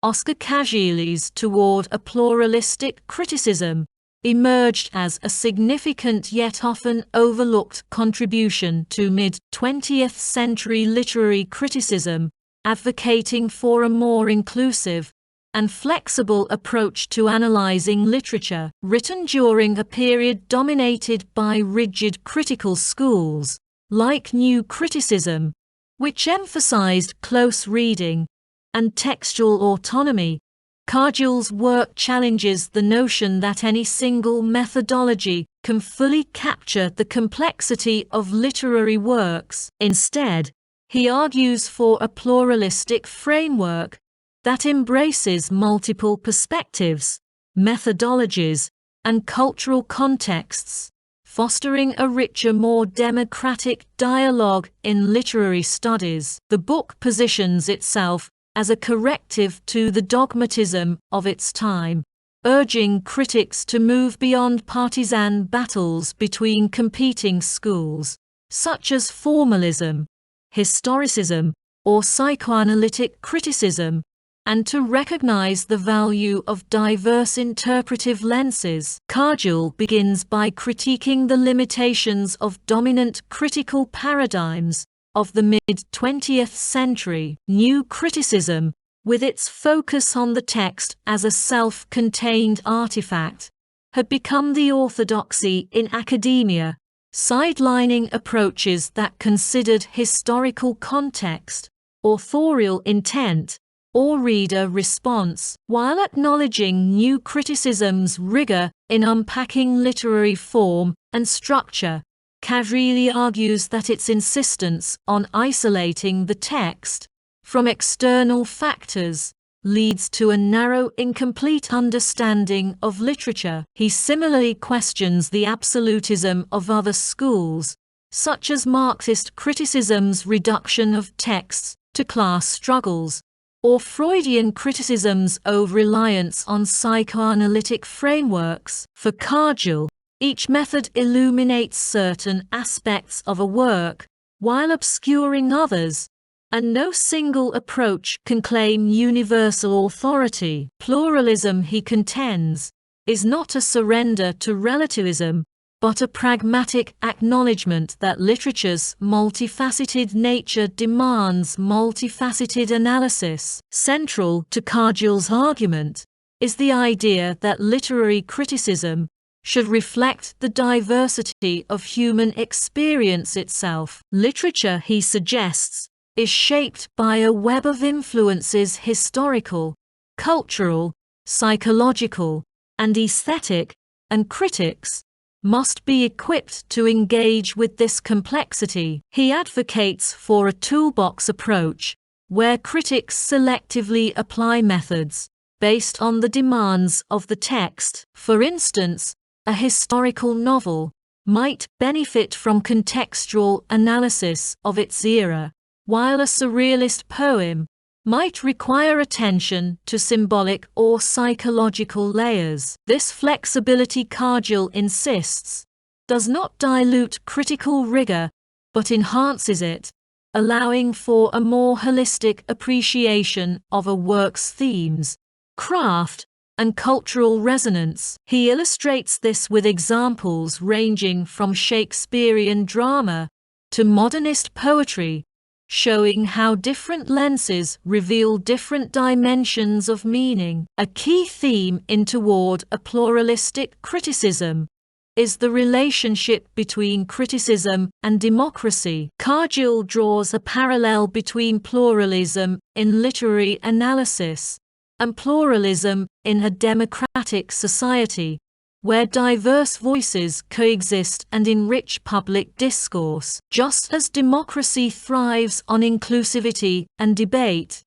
Oscar Cargill's toward a pluralistic criticism emerged as a significant yet often overlooked contribution to mid-20th century literary criticism, advocating for a more inclusive and flexible approach to analyzing literature. Written during a period dominated by rigid critical schools, like New Criticism, which emphasized close reading and textual autonomy, Cargill's work challenges the notion that any single methodology can fully capture the complexity of literary works. Instead, he argues for a pluralistic framework that embraces multiple perspectives, methodologies, and cultural contexts, fostering a richer, more democratic dialogue in literary studies. The book positions itself as a corrective to the dogmatism of its time, urging critics to move beyond partisan battles between competing schools, such as formalism, historicism, or psychoanalytic criticism, and to recognize the value of diverse interpretive lenses. Cargill begins by critiquing the limitations of dominant critical paradigms of the mid-20th century. New Criticism, with its focus on the text as a self-contained artifact, had become the orthodoxy in academia, sidelining approaches that considered historical context, authorial intent, or reader response. While acknowledging New Criticism's rigor in unpacking literary form and structure, Cargill argues that its insistence on isolating the text from external factors leads to a narrow, incomplete understanding of literature. He similarly questions the absolutism of other schools, such as Marxist criticism's reduction of texts to class struggles, or Freudian criticism's over-reliance on psychoanalytic frameworks. For Cargill, each method illuminates certain aspects of a work, while obscuring others, and no single approach can claim universal authority. Pluralism, he contends, is not a surrender to relativism, but a pragmatic acknowledgement that literature's multifaceted nature demands multifaceted analysis. Central to Cargill's argument is the idea that literary criticism should reflect the diversity of human experience itself. Literature, he suggests, is shaped by a web of influences: historical, cultural, psychological, and aesthetic, and critics must be equipped to engage with this complexity. He advocates for a toolbox approach, where critics selectively apply methods based on the demands of the text. For instance, a historical novel might benefit from contextual analysis of its era, while a surrealist poem might require attention to symbolic or psychological layers. This flexibility, Cargill insists, does not dilute critical rigor, but enhances it, allowing for a more holistic appreciation of a work's themes, craft, and cultural resonance. He illustrates this with examples ranging from Shakespearean drama to modernist poetry, showing how different lenses reveal different dimensions of meaning. A key theme in Toward a Pluralistic Criticism is the relationship between criticism and democracy. Cargill draws a parallel between pluralism in literary analysis and pluralism in a democratic society, where diverse voices coexist and enrich public discourse. Just as democracy thrives on inclusivity and debate,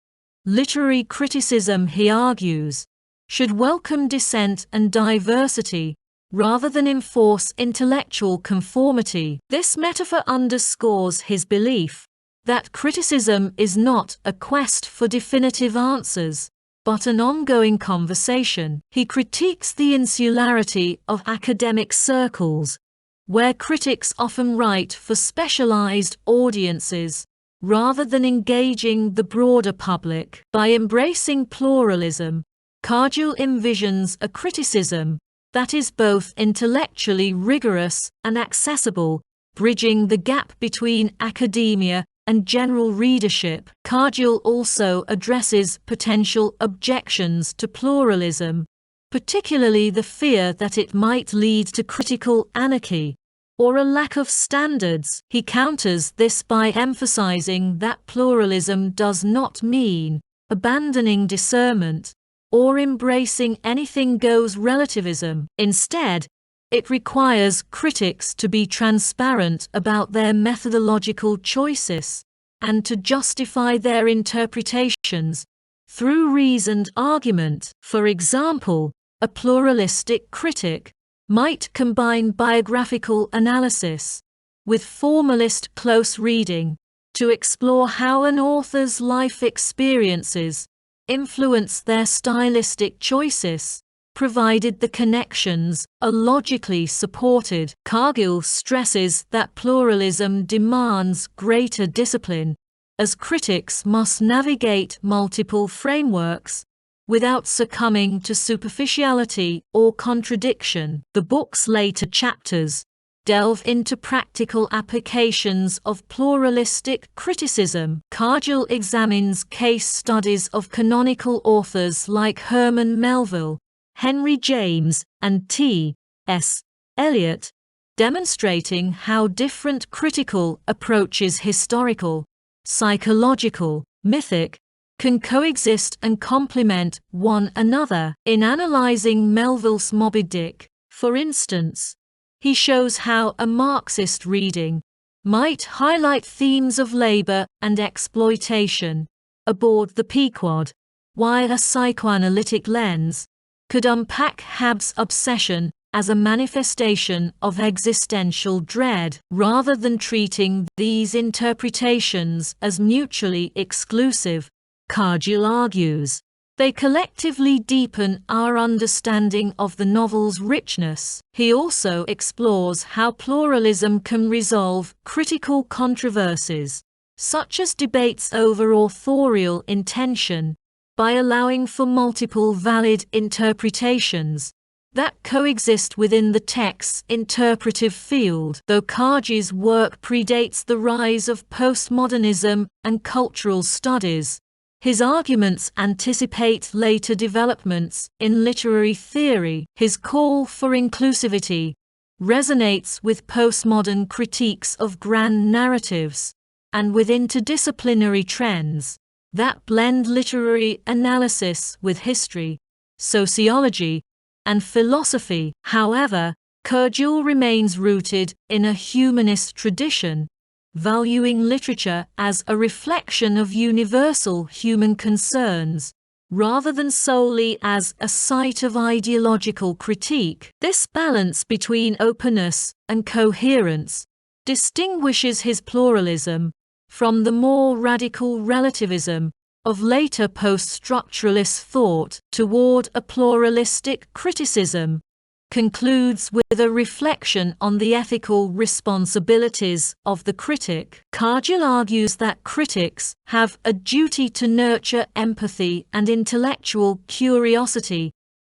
literary criticism, he argues, should welcome dissent and diversity, rather than enforce intellectual conformity. This metaphor underscores his belief that criticism is not a quest for definitive answers, but an ongoing conversation. He critiques the insularity of academic circles, where critics often write for specialized audiences rather than engaging the broader public. By embracing pluralism, Cargill envisions a criticism that is both intellectually rigorous and accessible, bridging the gap between academia and general readership. Cargill also addresses potential objections to pluralism, particularly the fear that it might lead to critical anarchy or a lack of standards. He counters this by emphasizing that pluralism does not mean abandoning discernment or embracing anything goes relativism. Instead, it requires critics to be transparent about their methodological choices and to justify their interpretations through reasoned argument. For example, a pluralistic critic might combine biographical analysis with formalist close reading to explore how an author's life experiences influence their stylistic choices, provided the connections are logically supported. Cargill stresses that pluralism demands greater discipline, as critics must navigate multiple frameworks without succumbing to superficiality or contradiction. The book's later chapters delve into practical applications of pluralistic criticism. Cargill examines case studies of canonical authors like Herman Melville, Henry James, and T.S. Eliot, demonstrating how different critical approaches, historical, psychological, mythic, can coexist and complement one another. In analyzing Melville's Moby Dick, for instance, he shows how a Marxist reading might highlight themes of labor and exploitation aboard the Pequod, while a psychoanalytic lens could unpack Hab's obsession as a manifestation of existential dread. Rather than treating these interpretations as mutually exclusive, Cargill argues, they collectively deepen our understanding of the novel's richness. He also explores how pluralism can resolve critical controversies, such as debates over authorial intention, by allowing for multiple valid interpretations that coexist within the text's interpretive field. Though Cargill's work predates the rise of postmodernism and cultural studies, his arguments anticipate later developments in literary theory. His call for inclusivity resonates with postmodern critiques of grand narratives and with interdisciplinary trends that blend literary analysis with history, sociology, and philosophy. However, Cargill remains rooted in a humanist tradition, valuing literature as a reflection of universal human concerns, rather than solely as a site of ideological critique. This balance between openness and coherence distinguishes his pluralism from the more radical relativism of later post-structuralist thought. Toward a Pluralistic Criticism concludes with a reflection on the ethical responsibilities of the critic. Cargill argues that critics have a duty to nurture empathy and intellectual curiosity,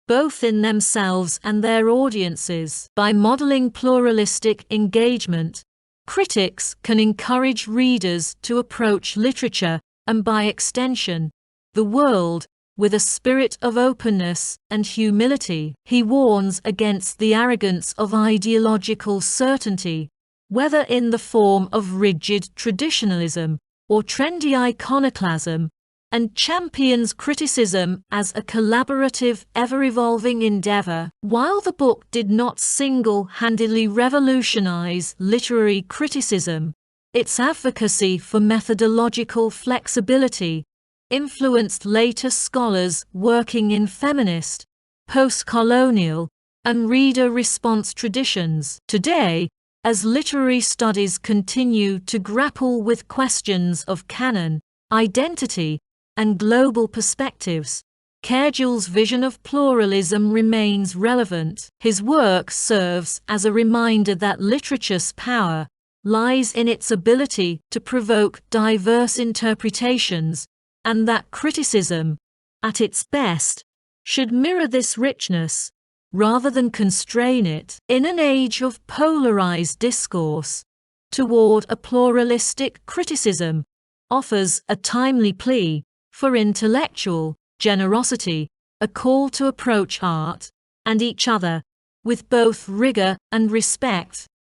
both in themselves and their audiences. By modeling pluralistic engagement, critics can encourage readers to approach literature, and by extension, the world, with a spirit of openness and humility. He warns against the arrogance of ideological certainty, whether in the form of rigid traditionalism or trendy iconoclasm, and champions criticism as a collaborative, ever-evolving endeavor. While the book did not single-handedly revolutionize literary criticism, its advocacy for methodological flexibility influenced later scholars working in feminist, post-colonial, and reader response traditions. Today, as literary studies continue to grapple with questions of canon, identity, and global perspectives, Cargill's vision of pluralism remains relevant. His work serves as a reminder that literature's power lies in its ability to provoke diverse interpretations, and that criticism, at its best, should mirror this richness, rather than constrain it. In an age of polarized discourse, Toward a Pluralistic Criticism offers a timely plea for intellectual generosity, a call to approach art and each other with both rigor and respect.